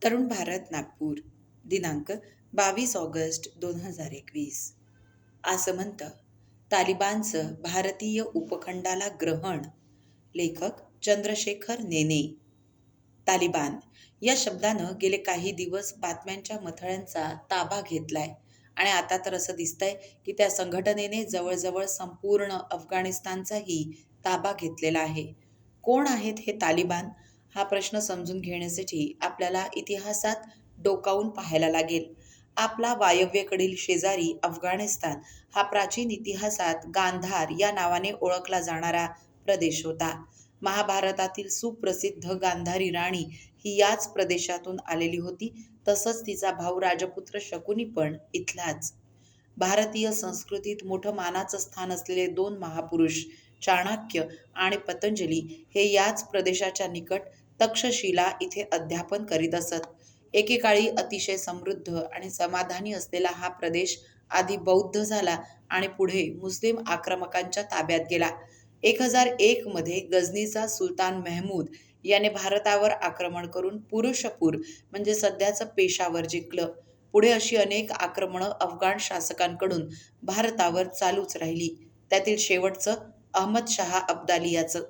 तरुण भारत नागपूर दिनांक 22 ऑगस्ट 2021. असं म्हणतं तालिबानचं भारतीय उपखंडाला ग्रहण. लेखक चंद्रशेखर नेने. तालिबान या शब्दानं गेले काही दिवस बातम्यांच्या मथळ्यांचा ताबा घेतलाय आणि आता तर असं दिसतंय की त्या संघटनेने जवळजवळ संपूर्ण अफगाणिस्तानचाही ताबा घेतलेला आहे. कोण आहेत हे तालिबान? हा प्रश्न समजून घेण्यासाठी आपल्याला इतिहासात डोकावून पाहायला लागेल. आपला वायव्येकडील शेजारी अफगाणिस्तान हा प्राचीन इतिहासात गांधार या नावाने ओळखला जाणारा प्रदेश होता. महाभारतातील सुप्रसिद्ध गांधारी राणी ही याच प्रदेशातून आलेली होती. तसंच तिचा भाऊ राजपुत्र शकुनी पण इथलाच. भारतीय संस्कृतीत मोठं मानाचं स्थान असलेले दोन महापुरुष चाणक्य आणि पतंजली हे याच प्रदेशाच्या निकट तक्षशिला इथे अध्यापन करीत असत. एकेकाळी अतिशय समृद्ध आणि समाधानी असलेला हा प्रदेश आधी बौद्ध झाला आणि पुढे मुस्लिम आक्रमकांच्या ताब्यात गेला. 1001 मध्ये गझनीचा सुलतान मेहमूद याने भारतावर आक्रमण करून पुरुषपूर म्हणजे सध्याचं पेशावर जिंकलं. पुढे अशी अनेक आक्रमणं अफगाण शासकांकडून भारतावर चालूच राहिली. त्यातील शेवटचं अहमदशहा अब्दाली याचं.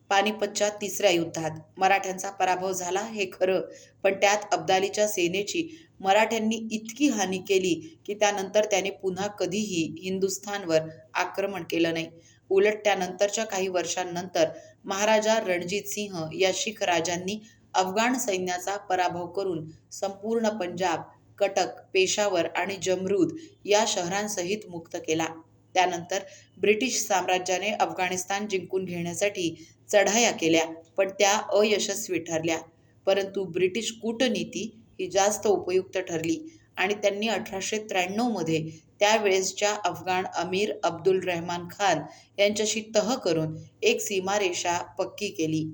पानिपतच्या तिसऱ्या युद्धात मराठ्यांचा पराभव झाला हे खरं, पण त्यात अब्दालीच्या सेनेची मराठ्यांनी इतकी हानी केली की त्यानंतर त्याने पुन्हा कधीही हिंदुस्थानवर आक्रमण केलं नाही. उलट त्यानंतरच्या काही वर्षांनंतर महाराजा रणजित सिंह या शीख राजांनी अफगाण सैन्याचा पराभव करून संपूर्ण पंजाब, कटक, पेशावर आणि जमरूद या शहरांसहित मुक्त केला. त्यानंतर ब्रिटिश साम्राज्याने अफगाणिस्तान जिंकून घेण्यासाठी चढाया केल्या, पण त्या अयशस्वी ठरल्या. परंतु ब्रिटिश कूटनीती ही जास्त उपयुक्त ठरली आणि त्यांनी 1893 मध्ये त्यावेळेसच्या अफगाण अमीर अब्दुल रहमान खान यांच्याशी तह करून एक सीमारेषा पक्की केली.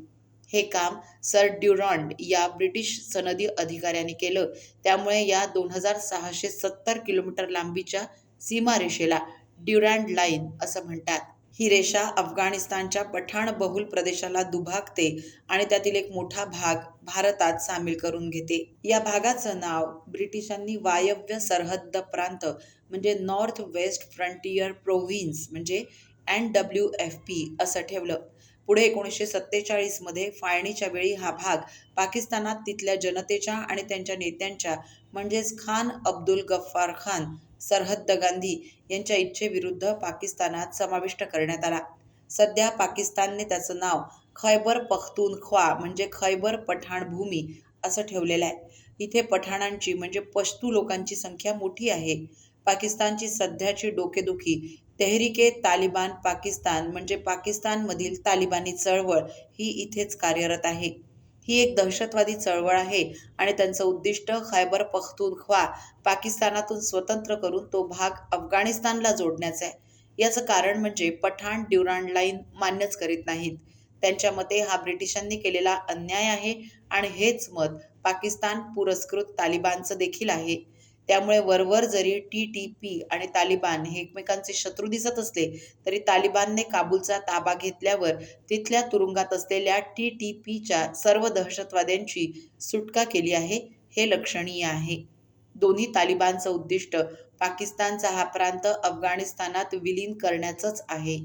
हे काम सर ड्युरॉन्ड या ब्रिटिश सनदी अधिकाऱ्याने केलं. त्यामुळे या 2670 किलोमीटर लांबीच्या सीमारेषेला ड्युरॅन्ड लाईन असं म्हणतात. ही रेषा अफगाणिस्तानच्या पठाणबहुल प्रदेशाला दुभागते आणि त्यातील एक मोठा भाग भारतात सामील करून घेते. या भागाचं नाव ब्रिटिशांनी वायव्य सरहद्द प्रांत म्हणजे नॉर्थ वेस्ट फ्रंटियर प्रोव्हिन्स म्हणजे NWFP असं ठेवलं. पुढे 1947 मध्ये फाळणीच्या वेळी हा भाग पाकिस्तानात तिथल्या जनतेच्या आणि त्यांच्या नेत्यांच्या म्हणजेच खान अब्दुल गफ्फार खान सरहद्द गांधी यांच्या इच्छेविरुद्ध पाकिस्तानात समाविष्ट करण्यात आला. सध्या पाकिस्तानने त्याचं नाव खैबर पख्तूनख्वा म्हणजे खैबर पठाणभूमी असं ठेवलेलं आहे. इथे पठाणांची म्हणजे पश्तू लोकांची संख्या मोठी आहे. पाकिस्तानची सध्याची डोकेदुखी तेहरीके तालिबान पाकिस्तान म्हणजे पाकिस्तानमधील तालिबानी चळवळ ही इथेच कार्यरत आहे. ही एक दहशतवादी चळवळ आहे आणि त्यांचं उद्दिष्ट खैबर पख्तूनख्वा पाकिस्तानातून स्वतंत्र करून तो भाग अफगाणिस्तानला जोडण्याचा आहे. याचं कारण म्हणजे पठाण ड्युरांड लाईन मान्यच करीत नाहीत. त्यांच्या मते हा ब्रिटिशांनी केलेला अन्याय आहे आणि हेच मत पाकिस्तान पुरस्कृत तालिबानचं देखील आहे. त्यामुळे वरवर जरी TTP आणि तालिबान हे एकमेकांचे शत्रू दिसत असले तरी तालिबानने काबूलचा ताबा घेतल्यावर तिथल्या तुरुंगात असलेल्या TTPच्या सर्व दहशतवाद्यांची सुटका केली आहे, हे लक्षणीय आहे. दोन्ही तालिबानचं उद्दिष्ट पाकिस्तानचा हा प्रांत अफगाणिस्तानात विलीन करण्याचंच आहे.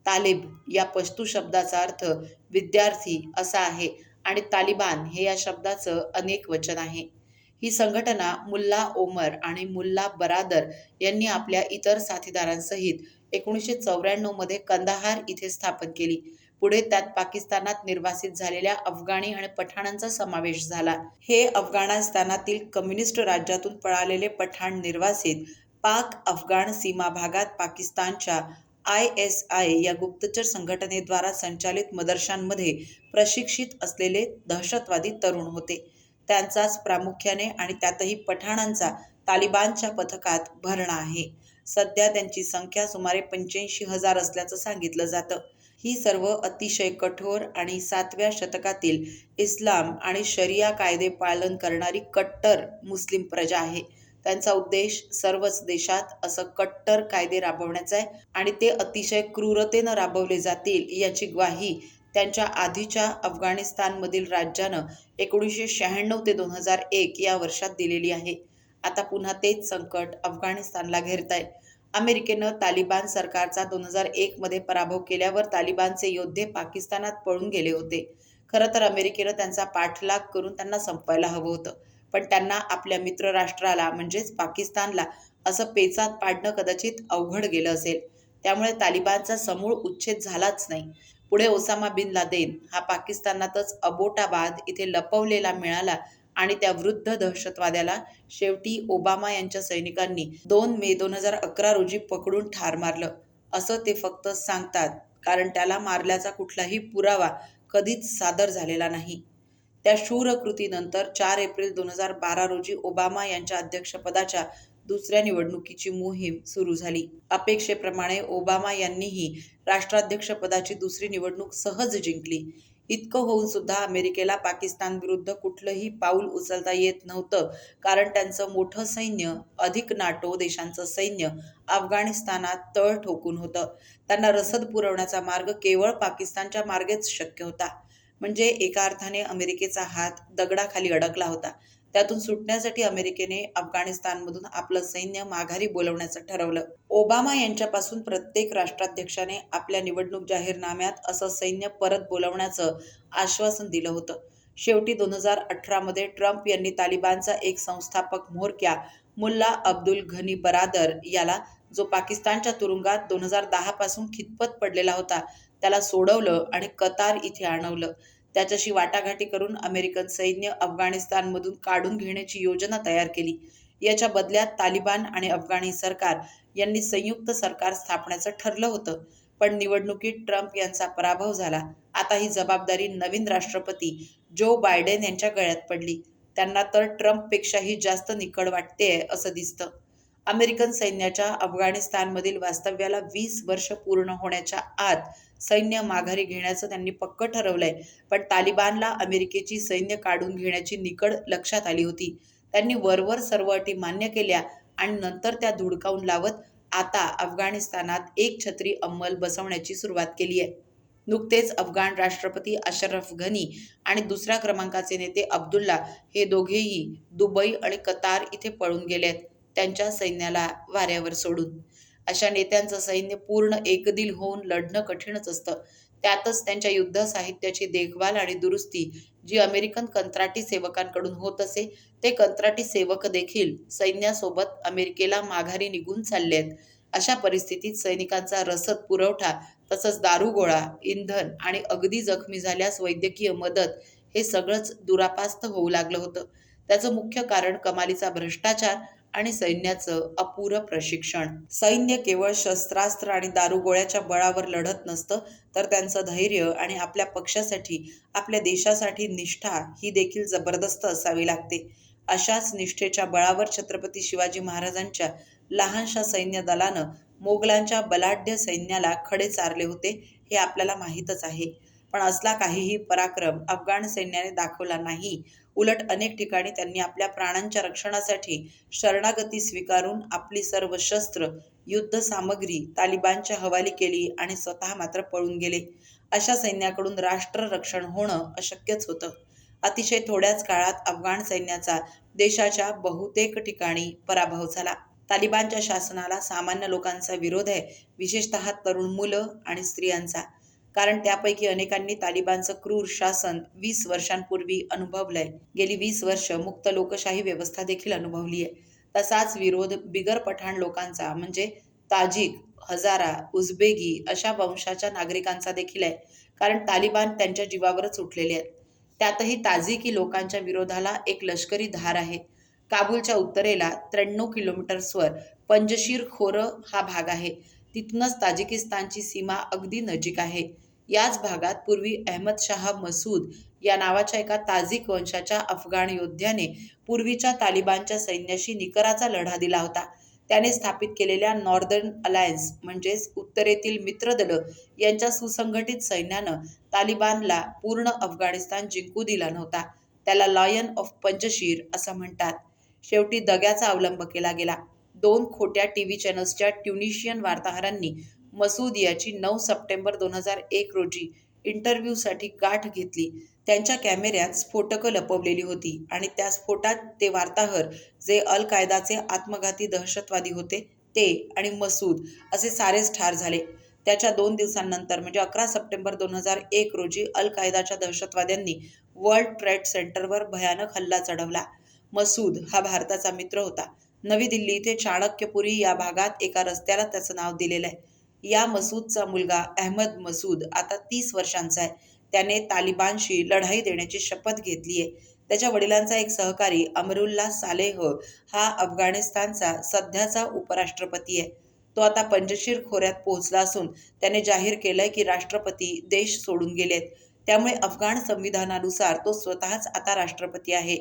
तालिब या पश्तू शब्दाचा अर्थ विद्यार्थी असा आहे आणि तालिबान हे या शब्दाचं अनेक वचन आहे. ही संघटना मुल्ला ओमर आणि मुल्ला बरादर यांनी आपल्या इतर साथीदारांसहित 1994 मध्ये कंदाहार इथे स्थापन केली. पुढे त्यात पाकिस्तानात निर्वासित झालेल्या अफगाणी आणि पठाणांचा समावेश झाला. हे अफगाणिस्तानातील कम्युनिस्ट राज्यातून पळालेले पठाण निर्वासित पाक अफगाण सीमा भागात पाकिस्तानच्या ISI या गुप्तचर संघटनेद्वारा संचालित मदरशांमध्ये प्रशिक्षित असलेले दहशतवादी तरुण होते. त्यांचाच प्रामुख्याने आणि त्यातही पठाणांचा तालिबानच्या पथकात भरणा आहे. सध्या त्यांची संख्या सुमारे 85,000 असल्याचं सांगितलं जातं. ही सर्व अतिशय कठोर आणि 7व्या शतकातील इस्लाम आणि शरिया कायदे पालन करणारी कट्टर मुस्लिम प्रजा आहे. त्यांचा उद्देश सर्वच देशात असं कट्टर कायदे राबवण्याचा आहे आणि ते अतिशय क्रूरतेनं राबवले जातील याची ग्वाही त्यांच्या आधीच्या अफगाणिस्तानमधील राज्यानं 1996 ते 2001 या वर्षात दिलेली आहे. आता पुन्हा तेच संकट अफगाणिस्तानला घेरतंय. अमेरिकेनं तालिबान सरकारचा 2001 मध्ये पराभव केल्यावर तालिबानचे योद्धे पाकिस्तानात पळून गेले होते. खरं तर अमेरिकेनं त्यांचा पाठलाग करून त्यांना संपवायला हवं होतं. पण त्यांना आपल्या मित्र राष्ट्राला म्हणजेच पाकिस्तानला असं पेचात पाडणं कदाचित अवघड गेलं असेल. त्यामुळे तालिबानचा समूळ उच्छेद झालाच नाही. पुढे ओसामा बिन लादेन हा पाकिस्तानातच अबोटाबाद इथे लपवलेला मिळाला आणि त्या वृद्ध दहशतवाद्याला शेवटी ओबामा यांच्या सैनिकांनी 2 मे 2011 रोजी पकडून ठार मारलं, असं ते फक्त सांगतात, कारण त्याला मारल्याचा कुठलाही पुरावा कधीच सादर झालेला नाही. त्या शूर कृतीनंतर 4 एप्रिल 2012 रोजी ओबामा यांच्या अध्यक्षपदाच्या दुसऱ्या निवडणुकीची मोहीम सुरू झाली. अपेक्षेप्रमाणे ओबामा यांनीही राष्ट्राध्यक्षपदाची दुसरी निवडणूक सहज जिंकली. इतकं होऊन सुद्धा अमेरिकेला पाकिस्तानविरुद्ध कुठलंही पाऊल उचलता येत नव्हतं, कारण त्यांचं मोठं सैन्य अधिक नाटो देशांचं सैन्य अफगाणिस्तानात तळ ठोकून होतं. त्यांना रसद पुरवण्याचा मार्ग केवळ पाकिस्तानच्या मार्गेच शक्य होता. म्हणजे एका अर्थाने अमेरिकेचा हात दगडाखाली अडकला होता. त्यातून सुटण्यासाठी अमेरिकेने अफगाणिस्तानमधून आपलं सैन्य माघारी बोलवण्याचं ठरवलं. ओबामा यांच्यापासून प्रत्येक राष्ट्राध्यक्षाने आपल्या निवडणूक जाहीरनाम्यात असं सैन्य परत बोलवण्याचं आश्वासन दिलं होतं. शेवटी 2018 मध्ये ट्रम्प यांनी तालिबानचा एक संस्थापक म्होरक्या मुल्ला अब्दुल घनी बरादर याला, जो पाकिस्तानच्या तुरुंगात 2010 पासून खितपत पडलेला होता, त्याला सोडवलं आणि कतार इथे आणवलं. त्याच्याशी वाटाघाटी करून अमेरिकन सैन्य अफगाणिस्तानमधून काढून घेण्याची योजना तयार केली. याच्या बदल्यात तालिबान आणि अफगाणी सरकार यांनी संयुक्त सरकार स्थापण्याचं ठरलं होतं. पण निवडणुकीत ट्रम्प यांचा पराभव झाला. आता ही जबाबदारी नवीन राष्ट्रपती जो बायडेन यांच्या गळ्यात पडली. त्यांना तर ट्रम्पपेक्षाही जास्त निकड वाटतेय असं दिसतं. अमेरिकन सैन्याच्या अफगाणिस्तानमधील वास्तव्याला 20 वर्ष पूर्ण होण्याच्या आत सैन्य माघारी घेण्याचं त्यांनी पक्कं ठरवलंय. पण तालिबानला अमेरिकेची सैन्य काढून घेण्याची निकड लक्षात आली होती. त्यांनी वरवर सर्व अटी मान्य केल्या आणि नंतर त्या धुडकावून लावत आता अफगाणिस्तानात एकछत्री अंमल बसवण्याची सुरुवात केली आहे. नुकतेच अफगाण राष्ट्रपती अशरफ घनी आणि दुसऱ्या क्रमांकाचे नेते अब्दुल्ला हे दोघेही दुबई आणि कतार इथे पळून गेलेत, त्यांच्या सैन्याला वाऱ्यावर सोडून. अशा नेत्यांचं सैन्य पूर्ण एकदिल होऊन लढणं कठीणच असतं. त्यातच त्यांच्या युद्ध साहित्याची देखभाल आणि दुरुस्ती जी अमेरिकन कंत्राटी सेवकांकडून होत असे, ते कंत्राटी सेवक देखील सैन्यासोबत अमेरिकेला माघारी निघून चालले आहेत. अशा परिस्थितीत सैनिकांचा रसद पुरवठा, तसंच दारुगोळा, इंधन आणि अगदी जखमी झाल्यास वैद्यकीय मदत हे सगळंच दुरापास्त होऊ लागलं होतं. त्याचं मुख्य कारण कमालीचा भ्रष्टाचार आणि सैन्याचं अपुरं प्रशिक्षण. सैन्य केवळ शस्त्रास्त्र आणि दारुगोळ्याच्या बळावर लढत नसतं, तर त्यांचं धैर्य आणि आपल्या पक्षासाठी, आपल्या देशासाठी निष्ठा ही देखील जबरदस्त असावी लागते. अशाच निष्ठेच्या बळावर छत्रपती शिवाजी महाराजांच्या लहानशा सैन्य दलानं मोगलांच्या बलाढ्य सैन्याला खडे चारले होते, हे आपल्याला माहीतच आहे. पण असला काहीही पराक्रम अफगाण सैन्याने दाखवला नाही. उलट अनेक ठिकाणी त्यांनी आपल्या प्राणांच्या रक्षणासाठी शरणागती स्वीकारून आपली सर्व शस्त्र, युद्ध सामग्री तालिबानच्या हवाली केली आणि स्वतः मात्र पळून गेले. अशा सैन्याकडून राष्ट्ररक्षण होणं अशक्यच होतं. अतिशय थोड्याच काळात अफगाण सैन्याचा देशाच्या बहुतेक ठिकाणी पराभव झाला. तालिबानच्या शासनाला सामान्य लोकांचा विरोध आहे, विशेषतः तरुण मुलं आणि स्त्रियांचा. कारण त्यापैकी अनेकांनी तालिबानचं क्रूर शासन 20 वर्षांपूर्वी अनुभवलंय. गेली 20 वर्ष मुक्त लोकशाही व्यवस्था देखील अनुभवली आहे. तसाच विरोध बिगर पठाण लोकांचा म्हणजे ताजिक, हजारा, उझबेकी अशा वंशाच्या नागरिकांचा देखील आहे. कारण तालिबान त्यांच्या जीवावरच उठलेले आहेत. त्यातही ताजिकी लोकांच्या विरोधाला एक लष्करी धार आहे. काबूलच्या उत्तरेला 93 किलोमीटर्सवर पंजशीर खोरं हा भाग आहे. तिथूनच ताजिकिस्तानची सीमा अगदी नजीक आहे. याच भागात पूर्वी अहमद शाह मसूद या नावाच्या एका ताजिक वंशाच्या अफगाण योद्ध्याने पूर्वीच्या तालिबानच्या सैन्याशी निकराचा लढा दिला होता. त्याने स्थापित केलेल्या नॉर्दर्न अलायन्स म्हणजेच उत्तरेतील मित्रदलं यांच्या सुसंघटित सैन्यानं तालिबानला पूर्ण अफगाणिस्तान जिंकू दिला नव्हता. त्याला लॉयन ऑफ पंजशीर असं म्हणतात. शेवटी दग्याचा अवलंब केला गेला. 2 खोट्या टीव्ही चॅनल्सच्या ट्युनिशियन वार्ताहरांनी मसूद याची 9 सप्टेंबर 2001 रोजी इंटरव्ह्यूसाठी गाठ घेतली. त्यांच्या कॅमेऱ्यात स्फोटकं लपवलेली होती आणि त्या स्फोटात ते वार्ताहर, जे अल कायदाचे आत्मघाती दहशतवादी होते, ते आणि मसूद असे सारेच ठार झाले. त्याच्या 2 दिवसांनंतर म्हणजे 11 सप्टेंबर 2001 रोजी अल कायदाच्या दहशतवाद्यांनी वर्ल्ड ट्रेड सेंटरवर भयानक हल्ला चढवला. मसूद हा भारताचा मित्र होता. नवी दिल्ली इथे चाणक्यपुरी या भागात एका रस्त्याला त्याचं नाव दिलेलं आहे. या मसूदचा मुलगा अहमद मसूद आता 30 वर्षांचा आहे. त्याने तालिबानशी लढाई देण्याची शपथ घेतली आहे. त्याच्या वडिलांचा एक सहकारी अमरुल्ला सालेह हा अफगाणिस्तानचा सध्याचा उपराष्ट्रपती आहे. तो आता पंजशीर खोऱ्यात पोहोचला असून त्याने जाहीर केलंय की राष्ट्रपती देश सोडून गेलेत. त्यामुळे अफगाण संविधानानुसार तो स्वतःच आता राष्ट्रपती आहे.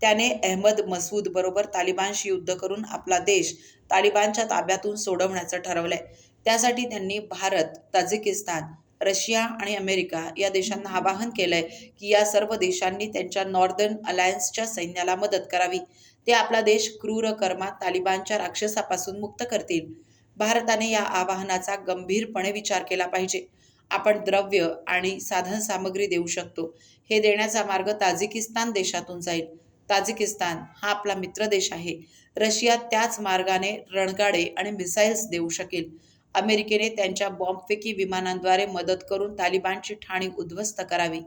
त्याने अहमद मसूद बरोबर तालिबानशी युद्ध करून आपला देश तालिबानच्या ताब्यातून सोडवण्याचं ठरवलंय. त्यासाठी त्यांनी भारत, ताजिकिस्तान, रशिया आणि अमेरिका या देशांना आवाहन केलंय की या सर्व देशांनी त्यांच्या नॉर्दर्न अलायन्सच्या सैन्याला मदत करावी. ते आपला देश क्रूर कर्मात तालिबानच्या राक्षसापासून मुक्त करतील. भारताने या आवाहनाचा गंभीरपणे विचार केला पाहिजे. आपण द्रव्य आणि साधनसामग्री देऊ शकतो. हे देण्याचा मार्ग ताजिकिस्तान देशातून जाईल. ताजिकिस्तान हा आपला मित्र देश आहे. रशिया त्याच मार्गाने रणगाडे आणि मिसाईल्स देऊ शकेल. अमेरिकेने त्यांच्या बॉम्बफेकी विमानांद्वारे मदत करून तालिबानची ठाणी उद्ध्वस्त करावी.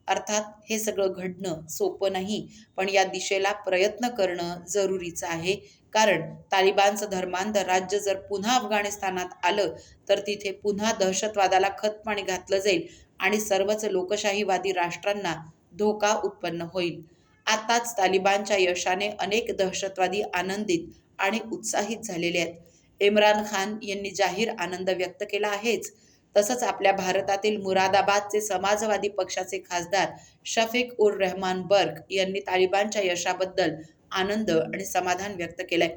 अर्थात हे सगळं घडणं सोपं नाही, पण या दिशेला प्रयत्न करणं जरुरीचं आहे. कारण तालिबानचं धर्मांध राज्य जर पुन्हा अफगाणिस्तानात आलं तर तिथे पुन्हा दहशतवादाला खतपाणी घातलं जाईल आणि सर्वच लोकशाहीवादी राष्ट्रांना धोका उत्पन्न होईल. आताच तालिबानच्या यशाने अनेक दहशतवादी आनंदित आणि उत्साहित झालेले आहेत. इम्रान खान यांनी जाहीर आनंद व्यक्त केला आहेच. तसंच आपल्या भारतातील मुरादाबादचे समाजवादी पक्षाचे खासदार शफीक उर रहमान बर्क यांनी तालिबानच्या यशाबद्दल आनंद आणि समाधान व्यक्त केलंय.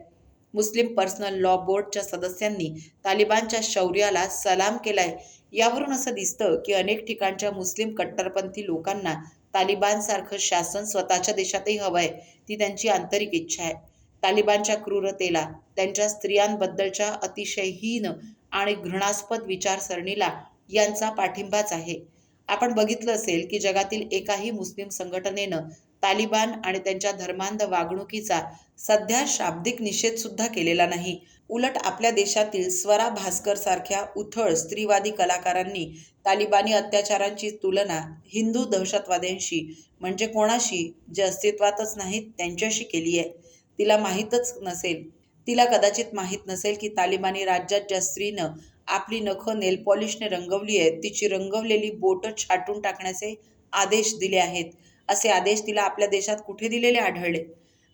मुस्लिम पर्सनल लॉ बोर्डच्या सदस्यांनी तालिबानच्या शौर्याला सलाम केलाय. यावरून असं दिसतं की अनेक ठिकाणच्या मुस्लिम कट्टरपंथी लोकांना तालिबानसारखं शासन स्वतःच्या देशातही हवंय. ती त्यांची आंतरिक इच्छा आहे. तालिबानच्या क्रूरतेला, त्यांच्या स्त्रियांबद्दलच्या अतिशय हीन आणि घृणास्पद विचारसरणीला यांचा पाठिंबाच आहे. आपण बघितलं असेल की जगातील एकाही मुस्लिम संघटनेनं तालिबान आणि त्यांच्या धर्मांध वागणुकीचा सध्या शाब्दिक निषेध सुद्धा केलेला नाही. उलट आपल्या देशातील स्वरा भास्कर सारख्या उथळ स्त्रीवादी कलाकारांनी तालिबानी अत्याचारांची तुलना हिंदू दहशतवाद्यांशी म्हणजे कोणाशी, जे अस्तित्वातच नाहीत त्यांच्याशी केली आहे. तिला कदाचित माहीत नसेल की तालिबानी राज्यात ज्या स्त्रीनं आपली नखं नेलपॉलिशने रंगवली आहेत, तिची रंगवलेली बोटं छाटून टाकण्याचे आदेश दिले आहेत. असे आदेश तिला आपल्या देशात कुठे दिलेले आढळले?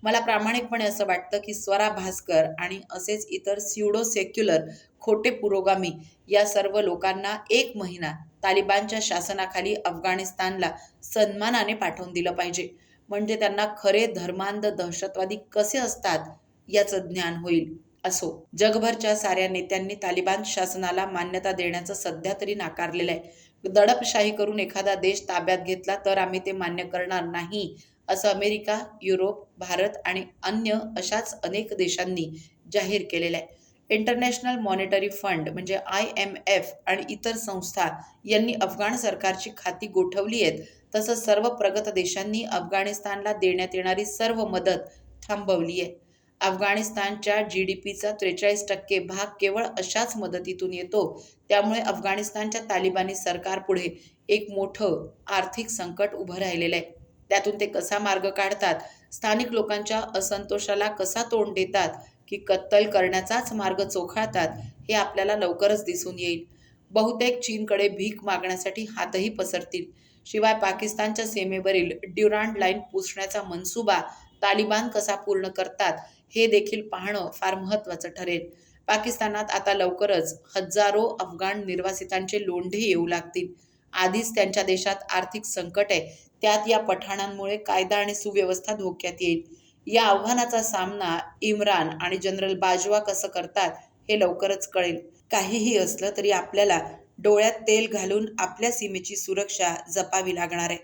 मला प्रामाणिकपणे असं वाटतं की स्वरा भास्कर आणि असेच इतर स्युडो सेक्युलर खोटे पुरोगामी या सर्व लोकांना 1 महिना तालिबानच्या शासनाखाली अफगाणिस्तानला सन्मानाने पाठवून दिलं पाहिजे. म्हणजे त्यांना खरे धर्मांध दहशतवादी कसे असतात याचं ज्ञान होईल. असो, जगभरच्या साऱ्या नेत्यांनी तालिबान शासनाला मान्यता देण्याचं सध्या तरी नाकारलेलं आहे. दडपशाही करून एखादा देश ताब्यात घेतला तर आम्ही ते मान्य करणार नाही, असं अमेरिका, युरोप, भारत आणि अन्य अशाच अनेक देशांनी जाहीर केलेलं आहे. इंटरनॅशनल मॉनिटरी फंड म्हणजे IMF आणि इतर संस्था यांनी अफगाण सरकारची खाती गोठवली आहेत. तसंच सर्व प्रगत देशांनी अफगाणिस्तानला देण्यात येणारी सर्व मदत थांबवली आहे. अफगाणिस्तानच्या GDPचा 43% भाग केवळ अशाच मदतीतून येतो. त्यामुळे अफगाणिस्तानच्या तालिबानी सरकारपुढे एक मोठं आर्थिक संकट उभं राहिलेलं आहे. त्यातून ते कसा मार्ग काढतात, स्थानिक लोकांच्या असंतोषाला कसा तोंड देतात की कत्तल करण्याचाच मार्ग चोखाळतात, हे आपल्याला लवकरच दिसून येईल. बहुतेक चीनकडे भीक मागण्यासाठी हातही पसरतील. शिवाय पाकिस्तानच्या सीमेवरील ड्युरांड लाईन पुसण्याचा मनसुबा तालिबान कसा पूर्ण करतात हे देखील पाहणं फार महत्त्वाचं ठरेल. पाकिस्तानात आता लवकरच हजारो अफगाण निर्वासितांचे लोंढे येऊ लागतील. आधीच त्यांच्या देशात आर्थिक संकट आहे, त्यात या पठाणांमुळे कायदा आणि सुव्यवस्था धोक्यात येईल. या आव्हानाचा सामना इम्रान आणि जनरल बाजवा कसं करतात हे लवकरच कळेल. काहीही असलं तरी आपल्याला डोळ्यात तेल घालून आपल्या सीमेची सुरक्षा जपावी लागणार आहे.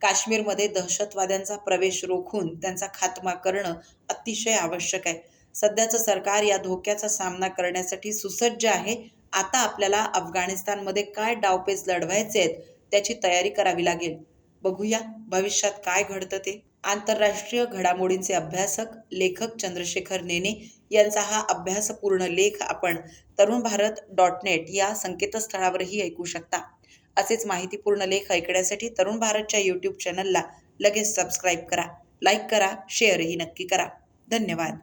काश्मीरमध्ये दहशतवाद्यांचा प्रवेश रोखून त्यांचा खात्मा करणं अतिशय आवश्यक आहे. सध्याचं सरकार या धोक्याचा सामना करण्यासाठी सुसज्ज आहे. आता आपल्याला अफगाणिस्तानमध्ये काय डावपेच लढवायचे आहेत त्याची तयारी करावी लागेल. बघूया भविष्यात काय घडतं ते. आंतरराष्ट्रीय घडामोडींचे अभ्यासक लेखक चंद्रशेखर नेने यांचा हा अभ्यासपूर्ण लेख आपण तरुणभारत.net या संकेतस्थळावरही ऐकू शकता. असेच माहितीपूर्ण लेख ऐकण्यासाठी तरुण भारतच्या यूट्यूब चॅनलला लगेच सबस्क्राईब करा, लाईक करा, शेअरही नक्की करा. धन्यवाद.